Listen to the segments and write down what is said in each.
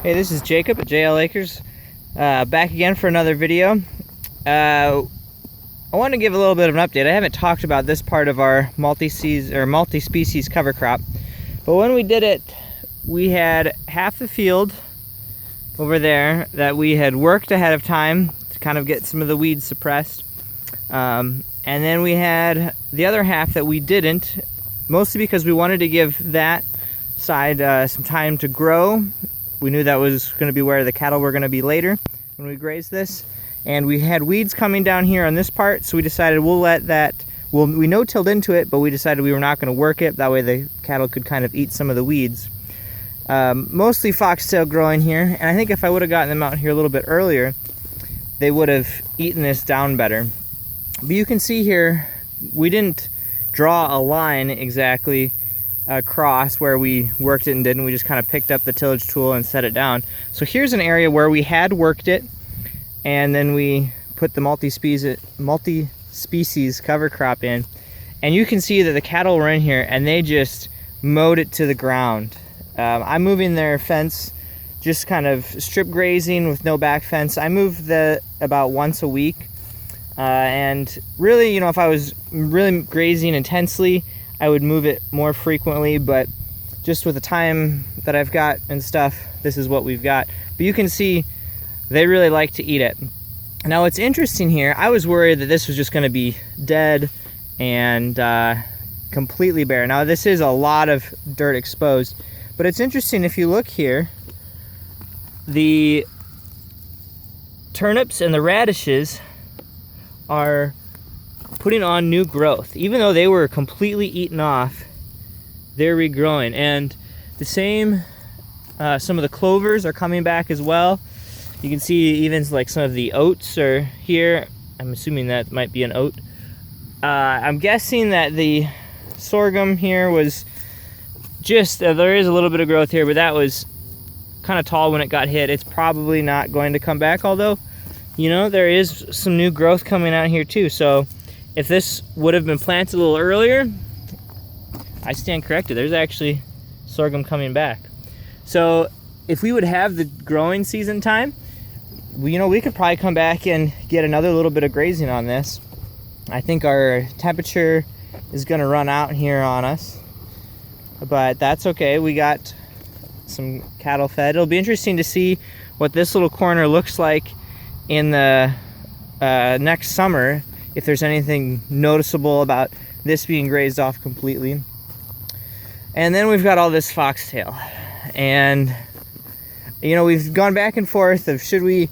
Hey, this is Jacob at JL Acres, back again for another video. I want to give a little bit of an update. I haven't talked about this part of our multi-species cover crop, but when we did it, we had half the field over there that we had worked ahead of time to kind of get some of the weeds suppressed, and then we had the other half that we didn't, mostly because we wanted to give that side some time to grow. We knew that was going to be where the cattle were going to be later when we grazed this. And we had weeds coming down here on this part, so we decided we'll let that, we no-tilled into it, but we decided we were not going to work it. That way the cattle could kind of eat some of the weeds. Mostly foxtail growing here, and I think if I would have gotten them out here a little bit earlier, they would have eaten this down better. But you can see here, we didn't draw a line exactly across where we worked it and didn't. We just kind of picked up the tillage tool and set it down. So here's an area where we had worked it, and then we put the multi-species cover crop in, and you can see that the cattle were in here and they just mowed it to the ground. I'm moving their fence, just kind of strip grazing with no back fence. I move that about once a week, and really, you know, if I was really grazing intensely, I would move it more frequently, but just with the time that I've got and stuff, this is what we've got. But you can see they really like to eat it. Now what's interesting here, I was worried that this was just going to be dead and completely bare. Now this is a lot of dirt exposed, but it's interesting if you look here, the turnips and the radishes are putting on new growth. Even though they were completely eaten off, they're regrowing. And the same, some of the clovers are coming back as well. You can see even like some of the oats are here. I'm assuming that might be an oat. I'm guessing that the sorghum here was just, there is a little bit of growth here, but that was kind of tall when it got hit. It's probably not going to come back, although, you know, there is some new growth coming out here too. So if this would have been planted a little earlier, I stand corrected. There's actually sorghum coming back. So if we would have the growing season time, we could probably come back and get another little bit of grazing on this. I think our temperature is going to run out here on us, but that's okay. We got some cattle fed. It'll be interesting to see what this little corner looks like in the next summer, if there's anything noticeable about this being grazed off completely. And then we've got all this foxtail, and you know, we've gone back and forth of should we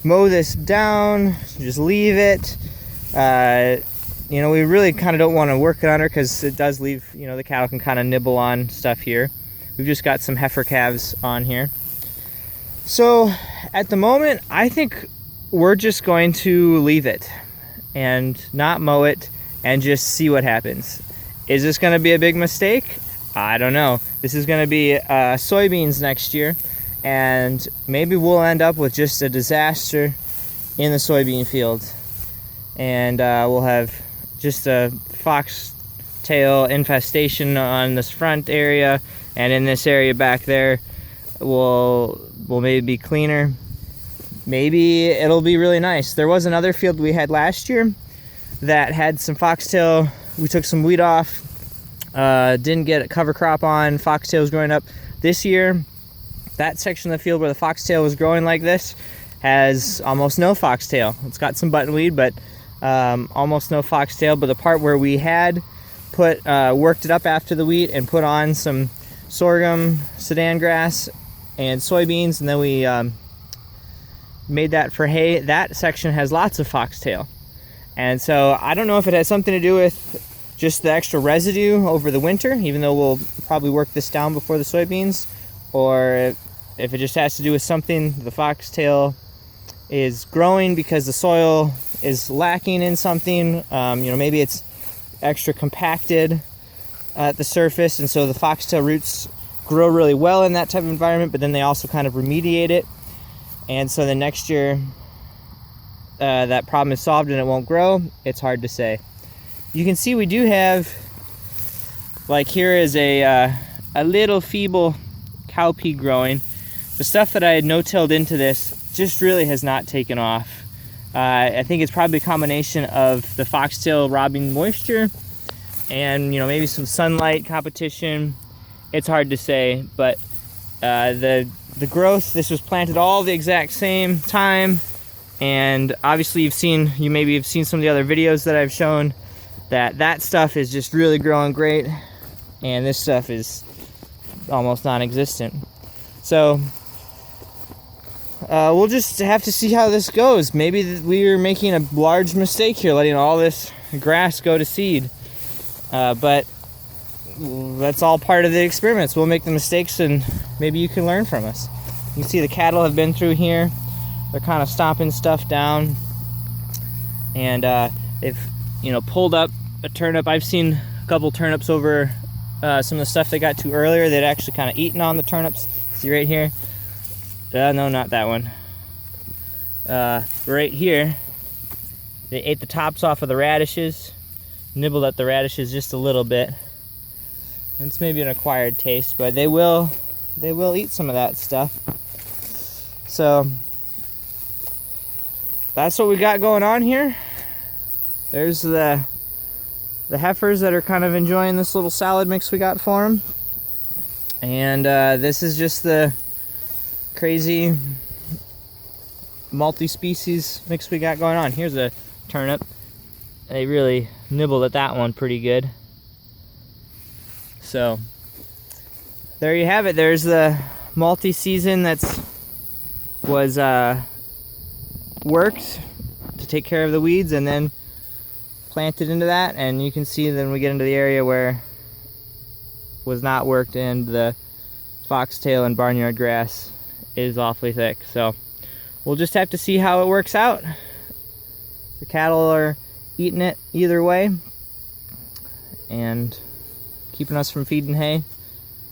mow this down, just leave it. You know, we really kind of don't want to work it under because it does leave, you know, the cattle can kind of nibble on stuff here. We've just got some heifer calves on here. So at the moment, I think we're just going to leave it and not mow it and just see what happens. Is this going to be a big mistake? I don't know. This is going to be soybeans next year, and maybe we'll end up with just a disaster in the soybean field, and we'll have just a foxtail infestation on this front area, and in this area back there will maybe be cleaner. Maybe it'll be really nice. There was another field we had last year that had some foxtail. We took some weed off, didn't get a cover crop on, foxtail was growing up. This year, that section of the field where the foxtail was growing like this has almost no foxtail. It's got some buttonweed, but almost no foxtail. But the part where we had worked it up after the wheat and put on some sorghum, Sudan grass, and soybeans, and then we made that for hay, that section has lots of foxtail. And so I don't know if it has something to do with just the extra residue over the winter, even though we'll probably work this down before the soybeans, or if it just has to do with something, the foxtail is growing because the soil is lacking in something. You know, maybe it's extra compacted at the surface, and so the foxtail roots grow really well in that type of environment, but then they also kind of remediate it. And so the next year that problem is solved and it won't grow. It's hard to say. You can see we do have, like here is a little feeble cowpea growing. the stuff that I had no-tilled into this just really has not taken off. I think it's probably a combination of the foxtail robbing moisture and, you know, maybe some sunlight competition. It's hard to say, but the growth, this was planted all the exact same time, and obviously you maybe have seen some of the other videos that I've shown that stuff is just really growing great, and this stuff is almost non-existent. So we'll just have to see how this goes. Maybe we are making a large mistake here, letting all this grass go to seed, but that's all part of the experiments. We'll make the mistakes and maybe you can learn from us. You can see the cattle have been through here. They're kind of stomping stuff down, and they've, you know, pulled up a turnip. I've seen a couple turnips over some of the stuff they got to earlier. They'd actually kind of eaten on the turnips. See right here? No, not that one. Right here, they ate the tops off of the radishes, nibbled at the radishes just a little bit. It's maybe an acquired taste, but they will eat some of that stuff. So that's what we got going on here. There's the heifers that are kind of enjoying this little salad mix we got for them, and this is just the crazy multi-species mix we got going on. Here's a turnip. They really nibbled at that one pretty good. So there you have it. There's the multi-season was worked to take care of the weeds and then planted into that, and you can see then we get into the area where was not worked, and the foxtail and barnyard grass is awfully thick. So we'll just have to see how it works out. The cattle are eating it either way and keeping us from feeding hay,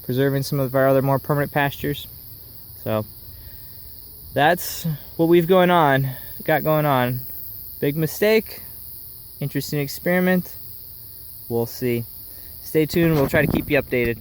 preserving some of our other more permanent pastures. So that's what we've got going on. Big mistake, interesting experiment. We'll see. Stay tuned, we'll try to keep you updated.